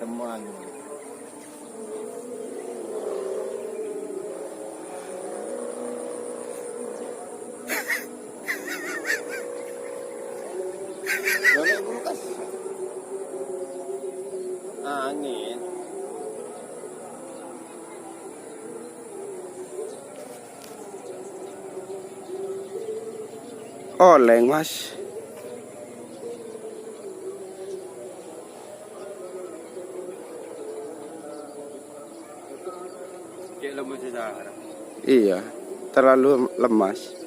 ketemu angin. Boleh kulkas. Angin. Oleng mas. Kayak lemes sekarang. Iya, terlalu lemas.